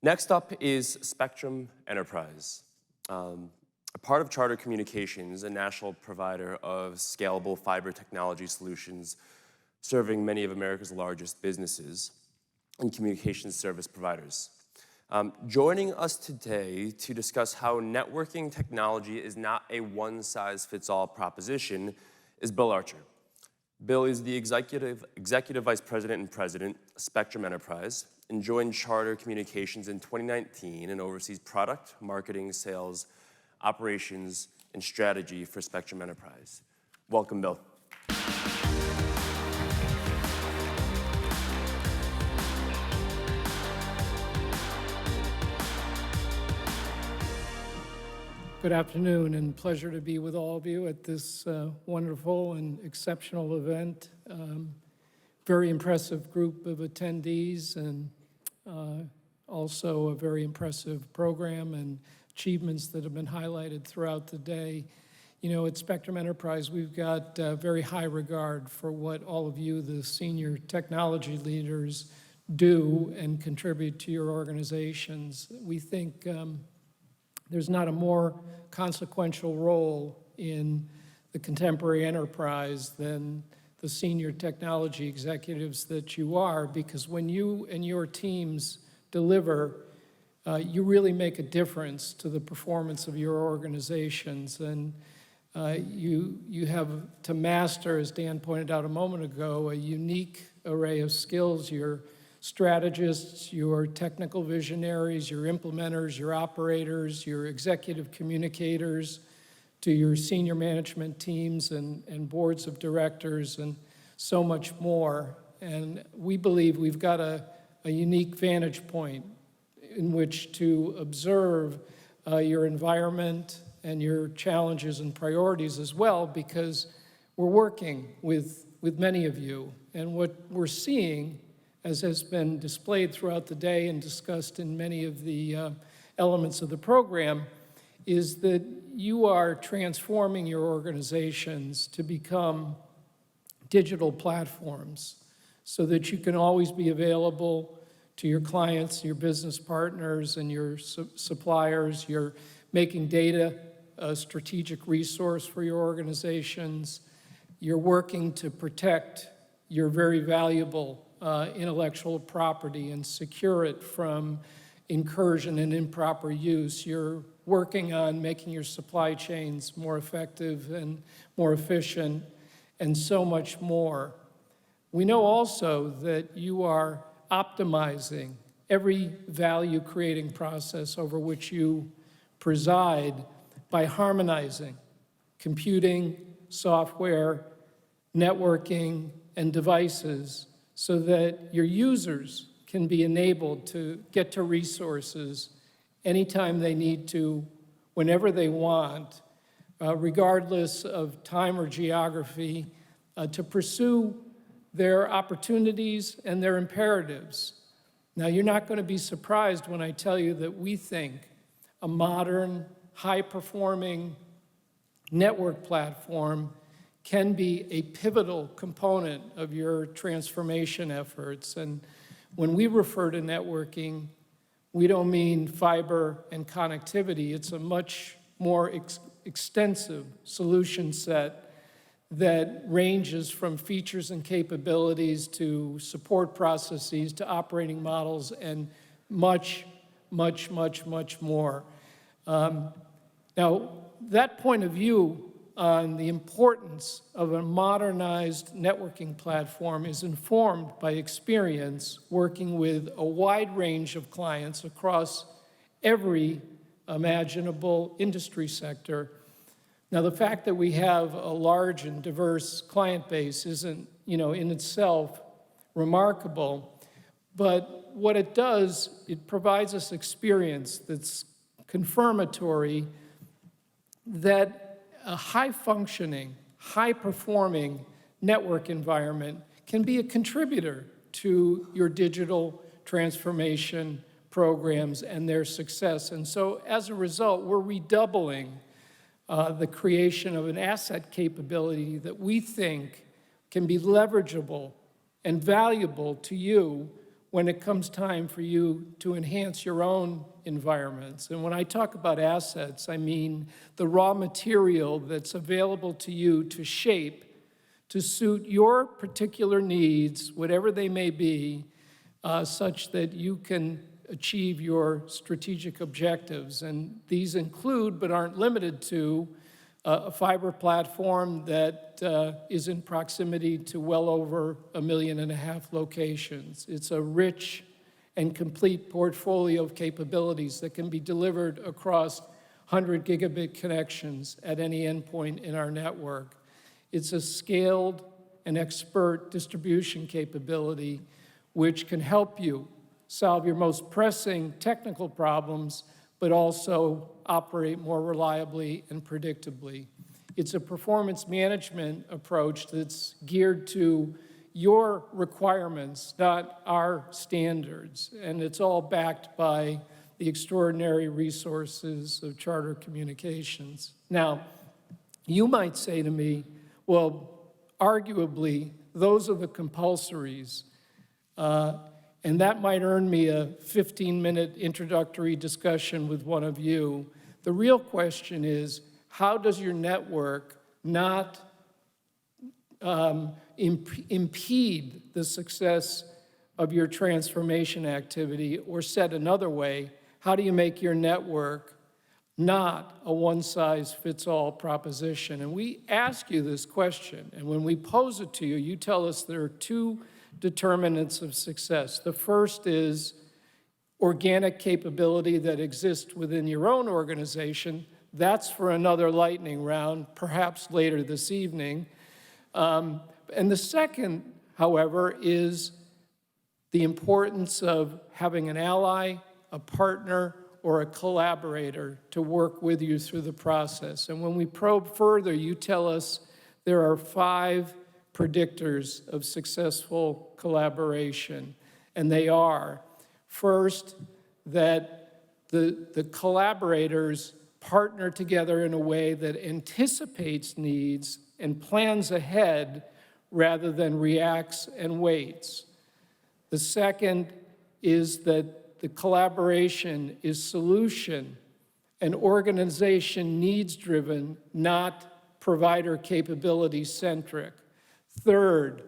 Next up is Spectrum Enterprise. A part of Charter Communications, a national provider of scalable fiber technology solutions serving many of America's largest businesses and communications service providers. Joining us today to discuss how networking technology is not a one-size-fits-all proposition is Bill Archer. Bill is the Executive Vice President and President of Spectrum Enterprise and joined Charter Communications in 2019 and oversees product, marketing, sales, operations, and strategy for Spectrum Enterprise. Welcome, Bill. Good afternoon, and pleasure to be with all of you at this wonderful and exceptional event. Very impressive group of attendees, and also a very impressive program and achievements that have been highlighted throughout the day. You know, at Spectrum Enterprise, we've got very high regard for what all of you, the senior technology leaders, do and contribute to your organizations. We think there's not a more consequential role in the contemporary enterprise than the senior technology executives that you are, because when you and your teams deliver, you really make a difference to the performance of your organizations. And you have to master, as Dan pointed out a moment ago, a unique array of skills. Your strategists, your technical visionaries, your implementers, your operators, your executive communicators, to your senior management teams and boards of directors, and so much more. And we believe we've got a unique vantage point in which to observe your environment and your challenges and priorities as well, because we're working with many of you. And what we're seeing, as has been displayed throughout the day and discussed in many of the elements of the program, is that you are transforming your organizations to become digital platforms so that you can always be available to your clients, your business partners, and your suppliers. You're making data a strategic resource for your organizations. You're working to protect your very valuable intellectual property and secure it from incursion and improper use. You're working on making your supply chains more effective and more efficient, and so much more. We know also that you are optimizing every value-creating process over which you preside by harmonizing computing, software, networking, and devices, so that your users can be enabled to get to resources anytime they need to, whenever they want, regardless of time or geography, to pursue their opportunities and their imperatives. Now, you're not going to be surprised when I tell you that we think a modern, high-performing network platform can be a pivotal component of your transformation efforts. And when we refer to networking, we don't mean fiber and connectivity. It's a much more extensive solution set that ranges from features and capabilities to support processes to operating models and much, much, much, much more. Now, that point of view on the importance of a modernized networking platform is informed by experience working with a wide range of clients across every imaginable industry sector. Now, the fact that we have a large and diverse client base isn't, in itself remarkable, but what it does, it provides us experience that's confirmatory that a high-functioning, high-performing network environment can be a contributor to your digital transformation programs and their success. And so, as a result, we're redoubling the creation of an asset capability that we think can be leverageable and valuable to you when it comes time for you to enhance your own environments. And when I talk about assets, I mean the raw material that's available to you to shape, to suit your particular needs, whatever they may be, such that you can achieve your strategic objectives. And these include, but aren't limited to, a fiber platform that is in proximity to well over 1.5 million locations. It's a rich and complete portfolio of capabilities that can be delivered across 100 gigabit connections at any endpoint in our network. It's a scaled and expert distribution capability which can help you solve your most pressing technical problems, but also operate more reliably and predictably. It's a performance management approach that's geared to your requirements, not our standards. And it's all backed by the extraordinary resources of Charter Communications. Now, you might say to me, well, arguably, those are the compulsories. And that might earn me a 15-minute introductory discussion with one of you. The real question is, how does your network not impede the success of your transformation activity? Or said another way, how do you make your network not a one-size-fits-all proposition? And we ask you this question, and when we pose it to you, you tell us there are two determinants of success. The first is organic capability that exists within your own organization. That's for another lightning round, perhaps later this evening. And the second, however, is the importance of having an ally, a partner, or a collaborator to work with you through the process. And when we probe further, you tell us there are 5 predictors of successful collaboration. And they are, first, that the collaborators partner together in a way that anticipates needs and plans ahead rather than reacts and waits. The second is that the collaboration is solution and organization needs-driven, not provider capability-centric. Third,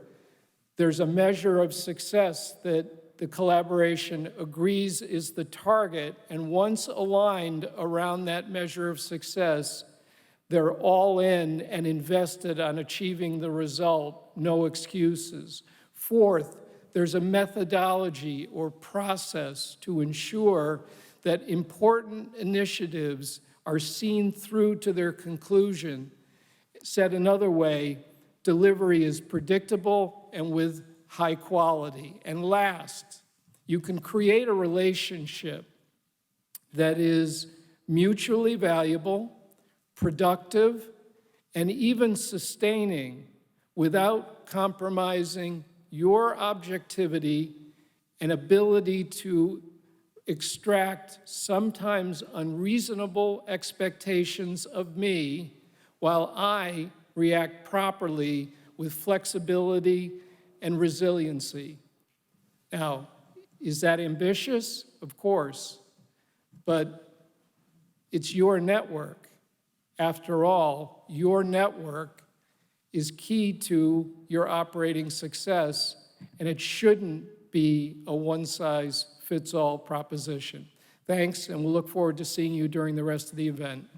there's a measure of success that the collaboration agrees is the target, and once aligned around that measure of success, they're all in and invested on achieving the result, no excuses. Fourth, there's a methodology or process to ensure that important initiatives are seen through to their conclusion. Said another way, delivery is predictable and with high quality. And last, you can create a relationship that is mutually valuable, productive, and even sustaining without compromising your objectivity and ability to extract sometimes unreasonable expectations of me while I react properly with flexibility and resiliency. Now, is that ambitious? Of course, but it's your network. After all, your network is key to your operating success, and it shouldn't be a one-size-fits-all proposition. Thanks, and we'll look forward to seeing you during the rest of the event.